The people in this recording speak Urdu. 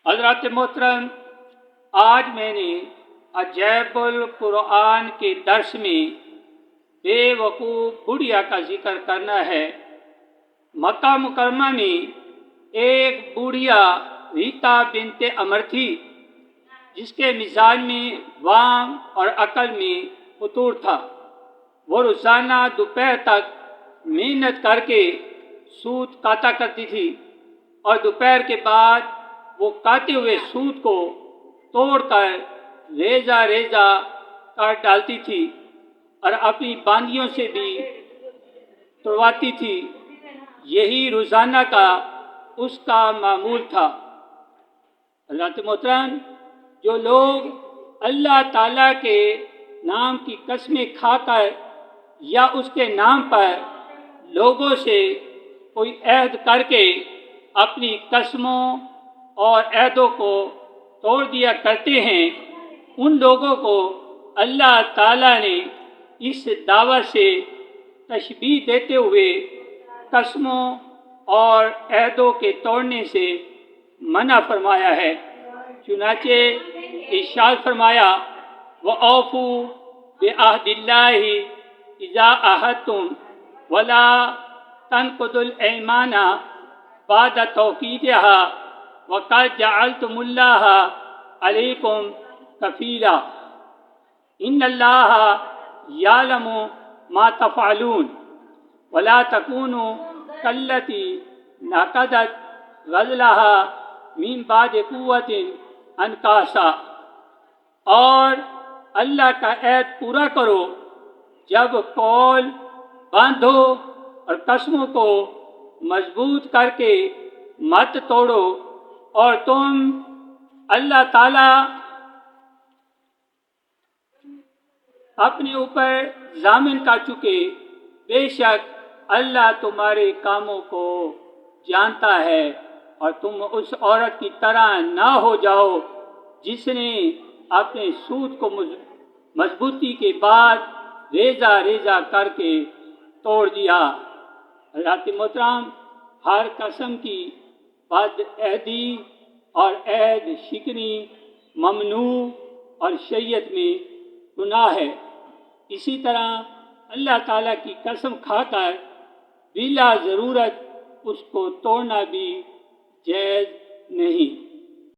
حضرات محترم، آج میں نے عجائب القرآن کے درس میں بے وقوف بڑھیا کا ذکر کرنا ہے۔ مکہ مکرمہ میں ایک بڑھیا ریتا بنت عمر تھی، جس کے مزاج میں وام اور عقل میں فطور تھا۔ وہ روزانہ دوپہر تک محنت کر کے سود کاٹا کرتی تھی، اور دوپہر کے بعد وہ کاٹے ہوئے سود کو توڑ کر ریزہ ریزہ کاٹ ڈالتی تھی اور اپنی باندیوں سے بھی توڑواتی تھی۔ یہی روزانہ کا اس کا معمول تھا۔ حضرات محترم، جو لوگ اللہ تعالیٰ کے نام کی قسمیں کھا کر یا اس کے نام پر لوگوں سے کوئی عہد کر کے اپنی قسموں اور عہدوں کو توڑ دیا کرتے ہیں، ان لوگوں کو اللہ تعالیٰ نے اس دعوی سے تشبیہ دیتے ہوئے قسموں اور عہدوں کے توڑنے سے منع فرمایا ہے۔ چنانچہ ارشاد فرمایا، وَأَوْفُوا بِعَہْدِ اللَّهِ إِذَا عَاهَدتُّمْ وَلَا تَنقُضُوا الْأَيْمَانَ بَعْدَ تَوْکِیدِهَا وَقَدْ جَعَلْتُمُ اللَّهَ عَلَیْکُمْ کَفِیلًا إِنَّ اللَّهَ یعلم ما تفعلون وَلَا تَکُونُوا کَالَّتِی نَقَضَتْ غَزْلَهَا مِن بَعْدِ قُوَّةٍ أَنکَاثًا۔ اور اللہ کا عہد پورا کرو، جب قول باندھو اور قسموں کو مضبوط کر کے مت توڑو، اور تم اللہ تعالیٰ اپنے اوپر ضامن کر چکے، بے شک اللہ تمہارے کاموں کو جانتا ہے، اور تم اس عورت کی طرح نہ ہو جاؤ جس نے اپنے سود کو مضبوطی کے بعد ریزہ ریزہ کر کے توڑ دیا۔ حضرات محترم، ہر قسم کی بد عہدی اور عہد شکنی ممنوع اور شریعت میں گناہ ہے۔ اسی طرح اللہ تعالیٰ کی قسم کھا کر بلا ضرورت اس کو توڑنا بھی جائز نہیں۔